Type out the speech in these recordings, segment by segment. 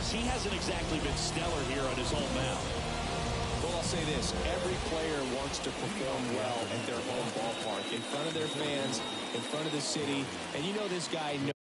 because he hasn't exactly been stellar here on his home mound. Well, I'll say this. Every player wants to perform well at their home ballpark, in front of their fans, in front of the city. And you know this guy knows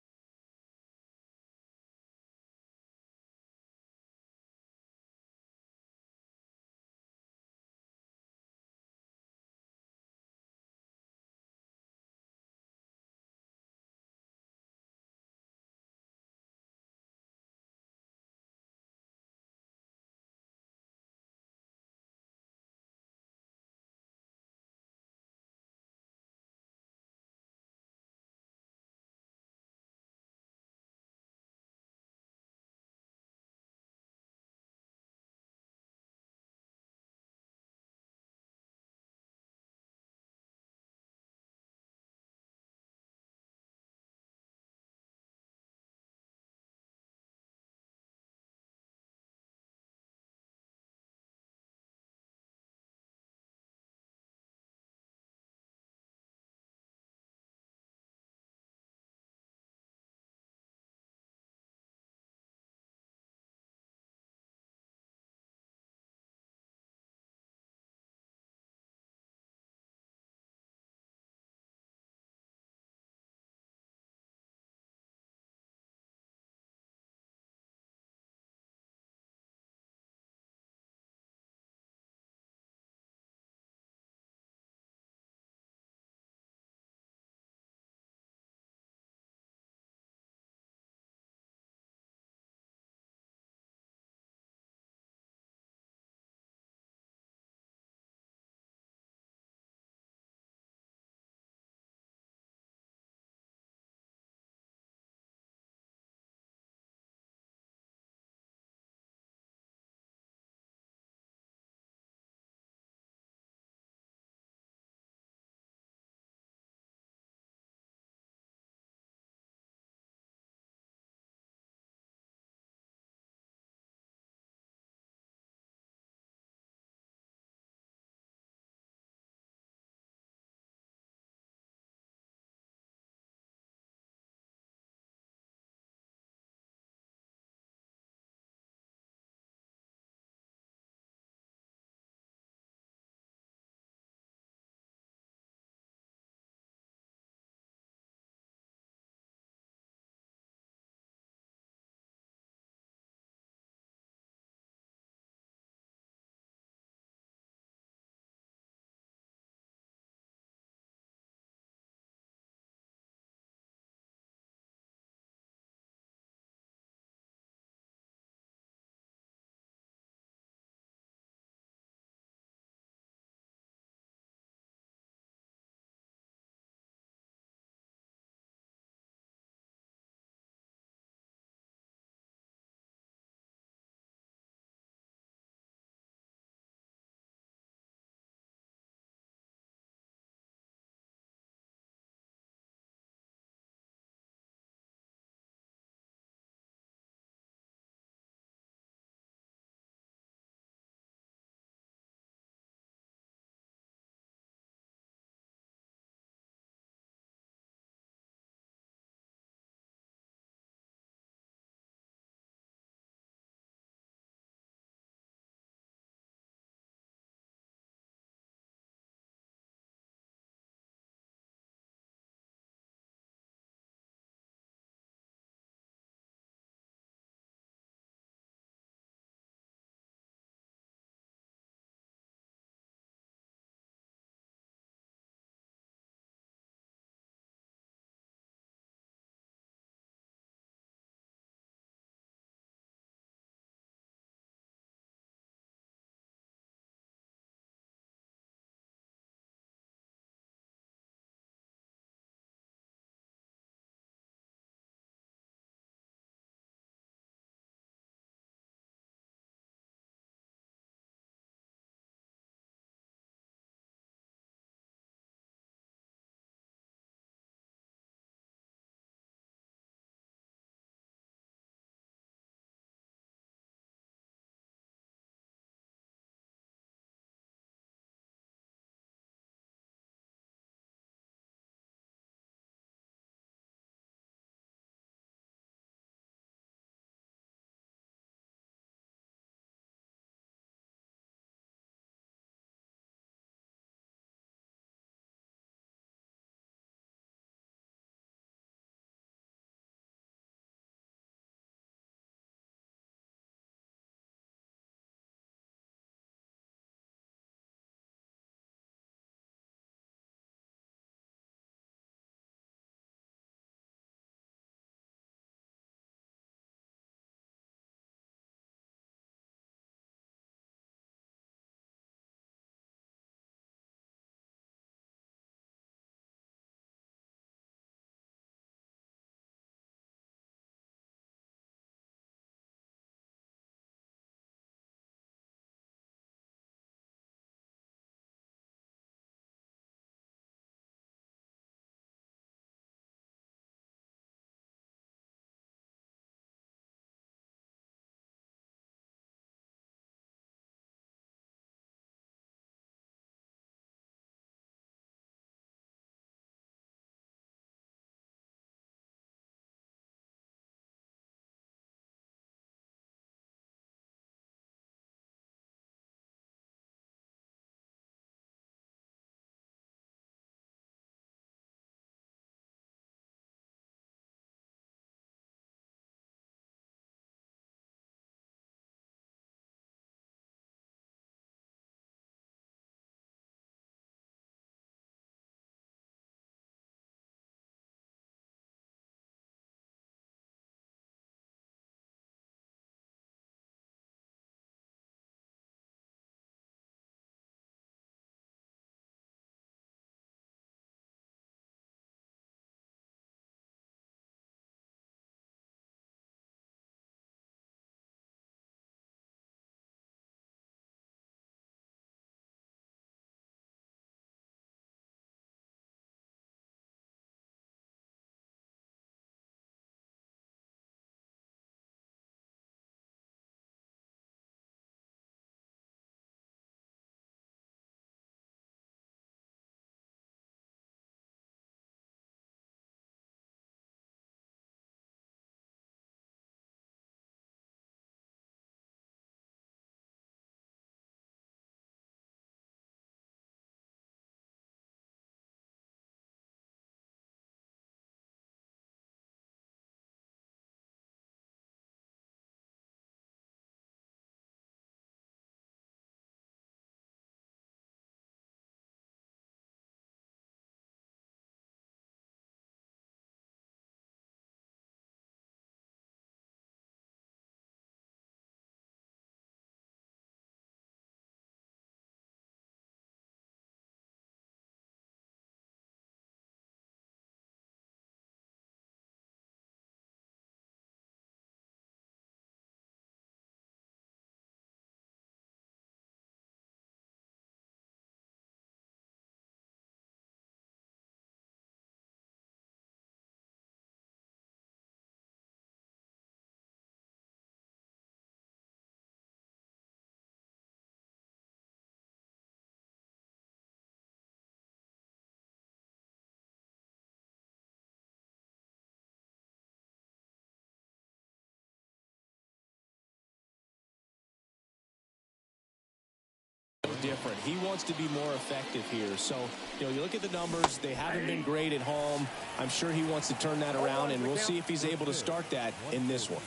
different. He wants to be more effective here. So, you know, you look at the numbers. They haven't been great at home. I'm sure he wants to turn that around, and we'll see if he's able to start that in this one.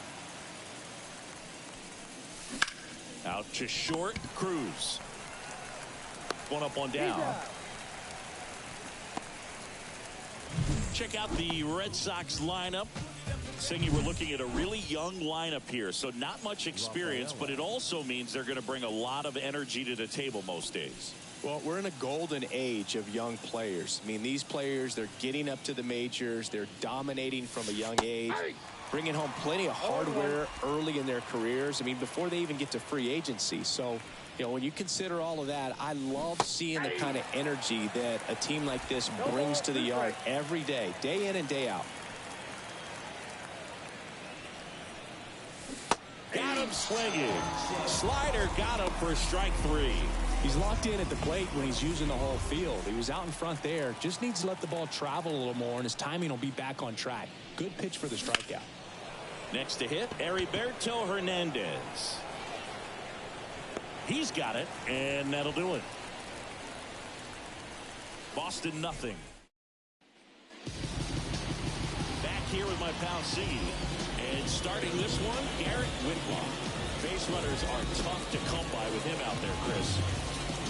Out to short, Cruz. One up, one down. Check out the Red Sox lineup. Singy, we're looking at a really young lineup here, so not much experience, but it also means they're going to bring a lot of energy to the table most days. Well, we're in a golden age of young players. I mean, these players, they're getting up to the majors. They're dominating from a young age, bringing home plenty of hardware early in their careers. I mean, before they even get to free agency. So, you know, when you consider all of that, I love seeing the kind of energy that a team like this brings to the yard every day in and day out. Got him swinging. Slider got him for strike 3. He's locked in at the plate when he's using the whole field. He was out in front there. Just needs to let the ball travel a little more, and his timing will be back on track. Good pitch for the strikeout. Next to hit, Heriberto Hernandez. He's got it, and that'll do it. Boston nothing. Back here with my pal C. And starting this one, Garrett Whitlock. Base runners are tough to come by with him out there, Chris.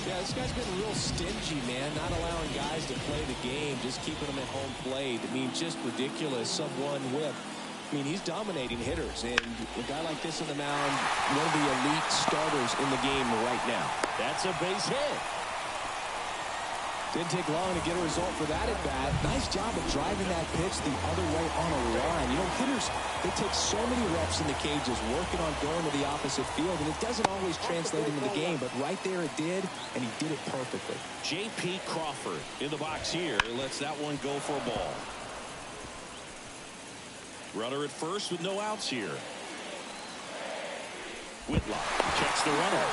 Yeah, this guy's been real stingy, man. Not allowing guys to play the game, just keeping them at home plate. I mean, just ridiculous. Sub-1 whip. I mean, he's dominating hitters, and a guy like this on the mound, one of the elite starters in the game right now. That's a base hit. Didn't take long to get a result for that at bat. Nice job of driving that pitch the other way on a line. You know, hitters, they take so many reps in the cages, working on going to the opposite field, and it doesn't always translate into the game, but right there it did, and he did it perfectly. J.P. Crawford in the box here. Lets that one go for a ball. Runner at first with no outs here. Whitlock checks the runner.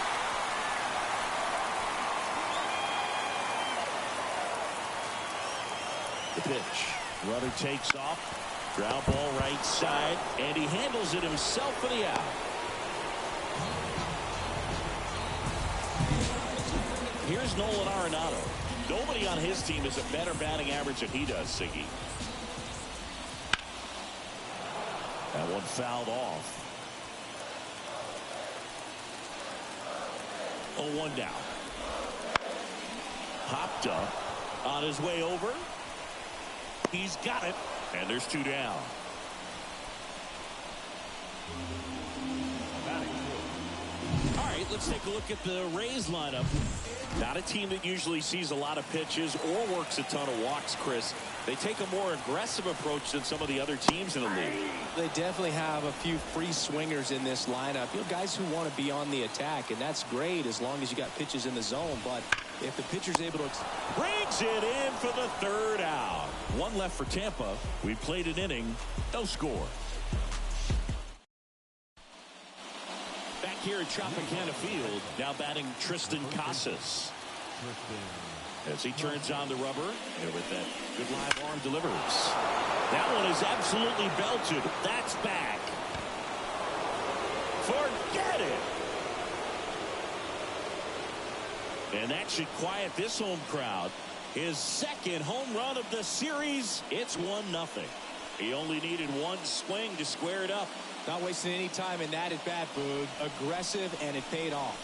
The pitch. Runner takes off. Ground ball right side. And he handles it himself for the out. Here's Nolan Arenado. Nobody on his team has a better batting average than he does, Siggy. That one fouled off. 0-1 down. Popped up on his way over. He's got it, and there's 2 down. All right, let's take a look at the Rays lineup. Not a team that usually sees a lot of pitches or works a ton of walks, Chris. They take a more aggressive approach than some of the other teams in the league. They definitely have a few free swingers in this lineup. You know, guys who want to be on the attack, and that's great as long as you got pitches in the zone. But if the pitcher's able to... Brings it in for the 3rd out. 1 left for Tampa. We played an inning. No score. Back here at Tropicana Field, now batting Tristan Casas. As he turns on the rubber, and with that good live arm delivers. That one is absolutely belted. That's back. Forget it. And that should quiet this home crowd. His 2nd home run of the series. It's 1-0. He only needed 1 swing to square it up. Not wasting any time in that at bat, Boog. Aggressive, and it paid off.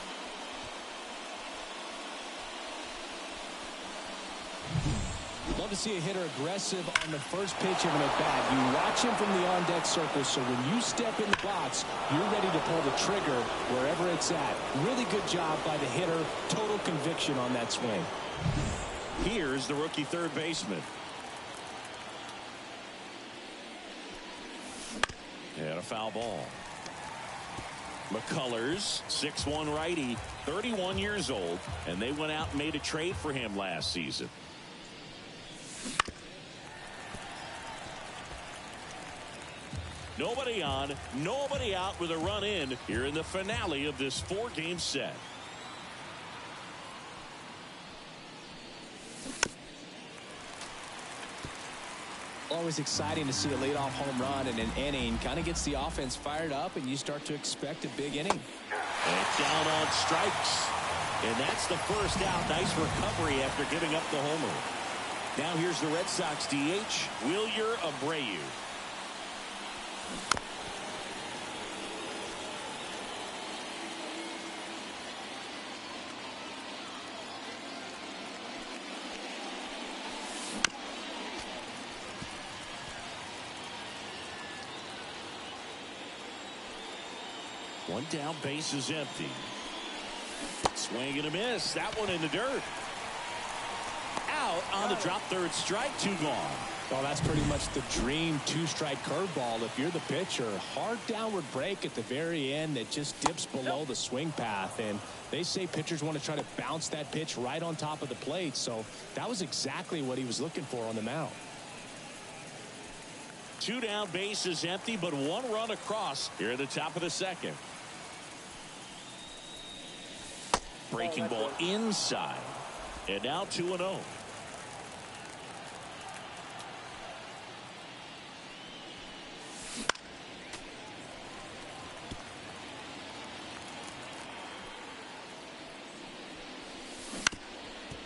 Love to see a hitter aggressive on the first pitch of an at-bat. You watch him from the on-deck circle, so when you step in the box, you're ready to pull the trigger wherever it's at. Really good job by the hitter. Total conviction on that swing. Here's the rookie 3rd baseman. And a foul ball. McCullers, 6'1" righty, 31 years old, and they went out and made a trade for him last season. Nobody on, nobody out with a run in here in the finale of this 4-game set. Always exciting to see a leadoff home run in an inning. Kind of gets the offense fired up, and you start to expect a big inning. And down on strikes. And that's the first out. Nice recovery after giving up the homer. Now here's the Red Sox DH, Wilyer Abreu. One down, base is empty. Swing and a miss. That one in the dirt. Out on the drop, third strike, 2 gone. Well, that's pretty much the dream two-strike curveball. If you're the pitcher, hard downward break at the very end that just dips below the swing path. And they say pitchers want to try to bounce that pitch right on top of the plate. So that was exactly what he was looking for on the mound. 2 down, base is empty, but 1 run across here at the top of the second. Breaking ball inside. And now 2-0.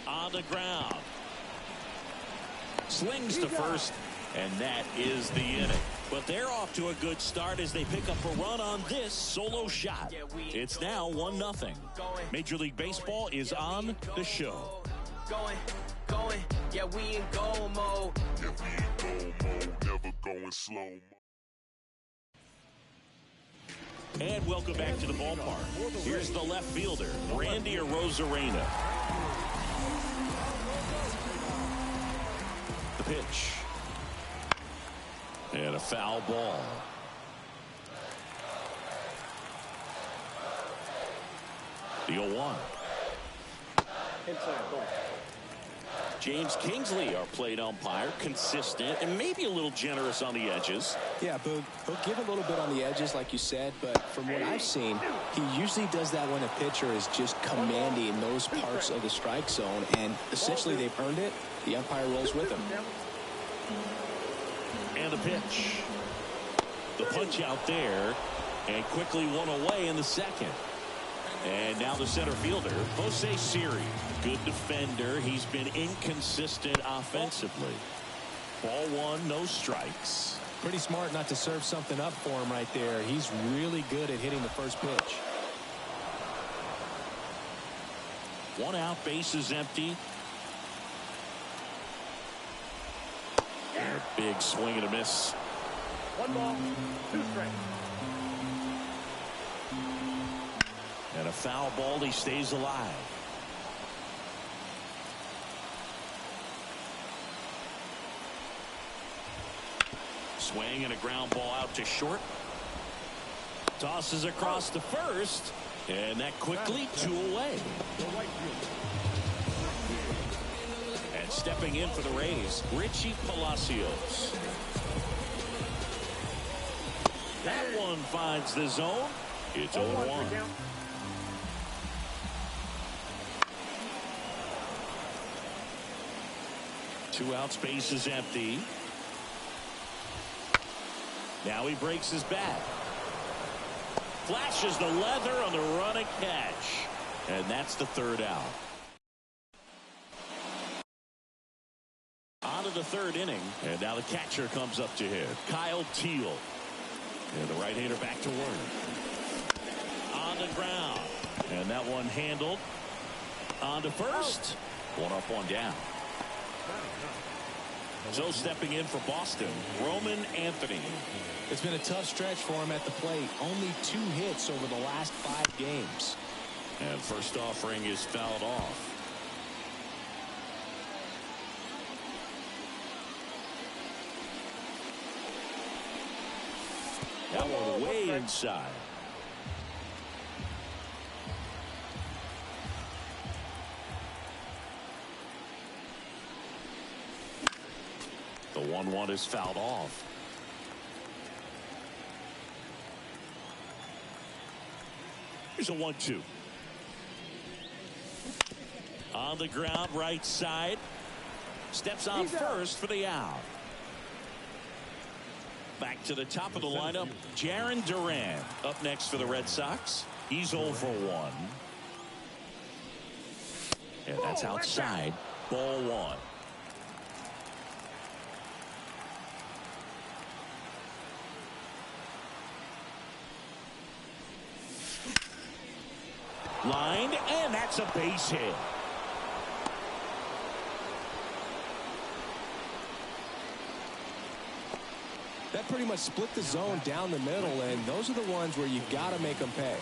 On the ground. Slings to first, and that is the inning. But they're off to a good start as they pick up a run on this solo shot. It's now 1-0. Major League Baseball is on the show. Going, yeah, we in go mode. Yeah, we in go mode, never going slow. And welcome back to the ballpark. Here's the left fielder, Randy Arozarena. The pitch. And a foul ball. The 0-1. James Kingsley, our plate umpire, consistent and maybe a little generous on the edges. Yeah, Boog, he'll give a little bit on the edges, like you said, but from what I've seen, he usually does that when a pitcher is just commanding those parts of the strike zone, and essentially they've earned it. The umpire rolls with him. And the pitch. The punch out there, and quickly 1 away in the second. And now the center fielder, Jose Siri. Good defender. He's been inconsistent offensively. Ball 1, no strikes. Pretty smart not to serve something up for him right there. He's really good at hitting the first pitch. 1 out, base is empty. And a big swing and a miss. 1 ball, 2 strikes. And a foul ball, he stays alive. Swing and a ground ball out to short. Tosses across to first. And that quickly 2 away. And stepping in for the Rays, Richie Palacios. That one finds the zone. It's 0-1. 2 outs, base is empty. Now he breaks his bat. Flashes the leather on the running catch. And that's the 3rd out. On to the 3rd inning. And now the catcher comes up to hit. Kyle Teal. And the right-hander back to work. On the ground. And that one handled. On to first. 1 up, 1 down. So stepping in for Boston, Roman Anthony. It's been a tough stretch for him at the plate. Only 2 hits over the last 5 games. And first offering is fouled off. That one way inside. The 1-1 is fouled off. Here's a 1-2. On the ground, right side. Steps on first for the out. Back to the top of the lineup, Jarren Duran up next for the Red Sox. He's 0 for 1. And that's outside. Ball one. Lined, and that's a base hit. That pretty much split the zone down the middle, and those are the ones where you've got to make them pay.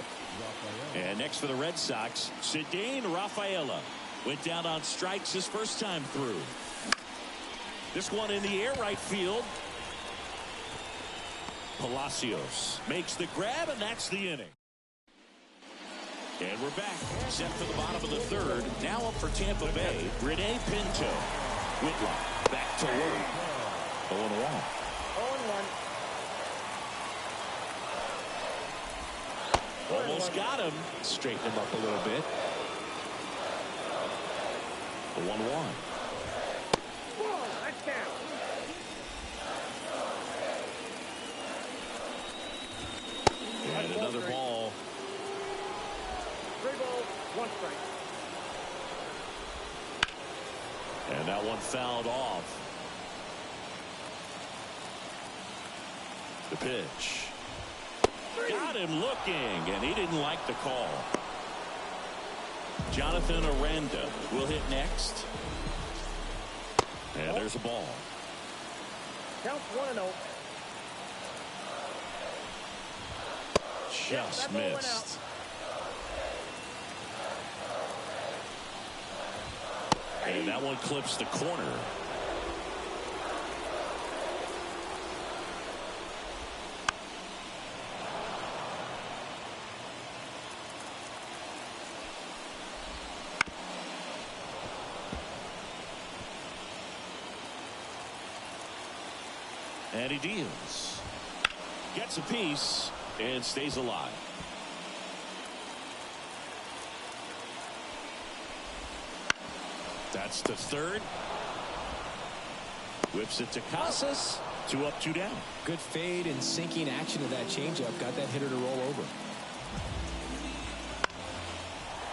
And next for the Red Sox, Cedane Rafaela. Went down on strikes his first time through. This one in the air right field. Palacios makes the grab, and that's the inning. And we're back, set for the bottom of the third. Now up for Tampa Bay, Rene Pinto. Whitlock back to work. 0-1. 0-1. Almost got him. Straighten him up a little bit. 1-1. That's down. And another ball. 3 balls, 1 strike. And that one fouled off. The pitch. Got him looking, and he didn't like the call. Jonathan Aranda will hit next. And there's a ball. Counts 1-0. Just missed. And that one clips the corner. And he deals. Gets a piece and stays alive. That's the third. Whips it to Casas. 2 up, 2 down. Good fade and sinking action of that changeup. Got that hitter to roll over.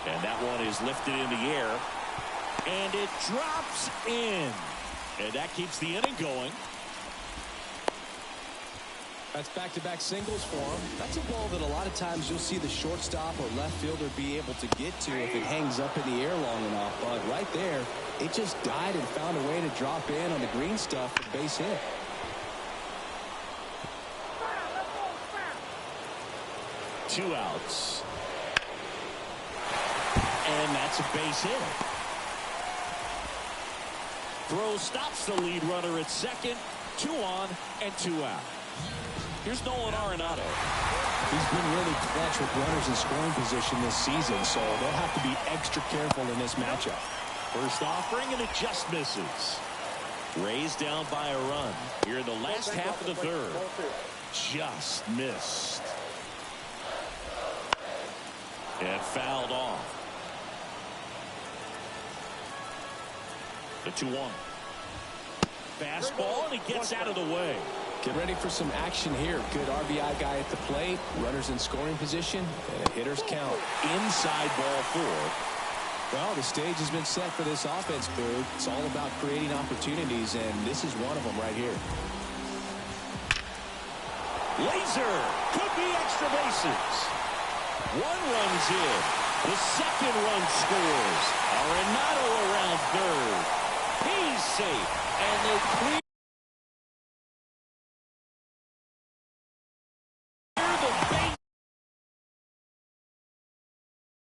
And that one is lifted in the air. And it drops in. And that keeps the inning going. That's back-to-back singles for him. That's a ball that a lot of times you'll see the shortstop or left fielder be able to get to if it hangs up in the air long enough. But right there, it just died and found a way to drop in on the green stuff for base hit. Two outs. And that's a base hit. Throw stops the lead runner at second. 2 on and 2 out. Here's Nolan Arenado. He's been really clutch with runners in scoring position this season, so they'll have to be extra careful in this matchup. First offering, and it just misses. Raised down by a run here in the last half of the third. Just missed. And fouled off. The 2-1. Fastball, and he gets out of the way. Get ready for some action here. Good RBI guy at the plate. Runners in scoring position. And a hitter's count. Inside ball 4. Well, the stage has been set for this offense, Boog. It's all about creating opportunities, and this is one of them right here. Laser. Could be extra bases. 1 run's in. The second run scores. Arenado around third. He's safe. And they clear.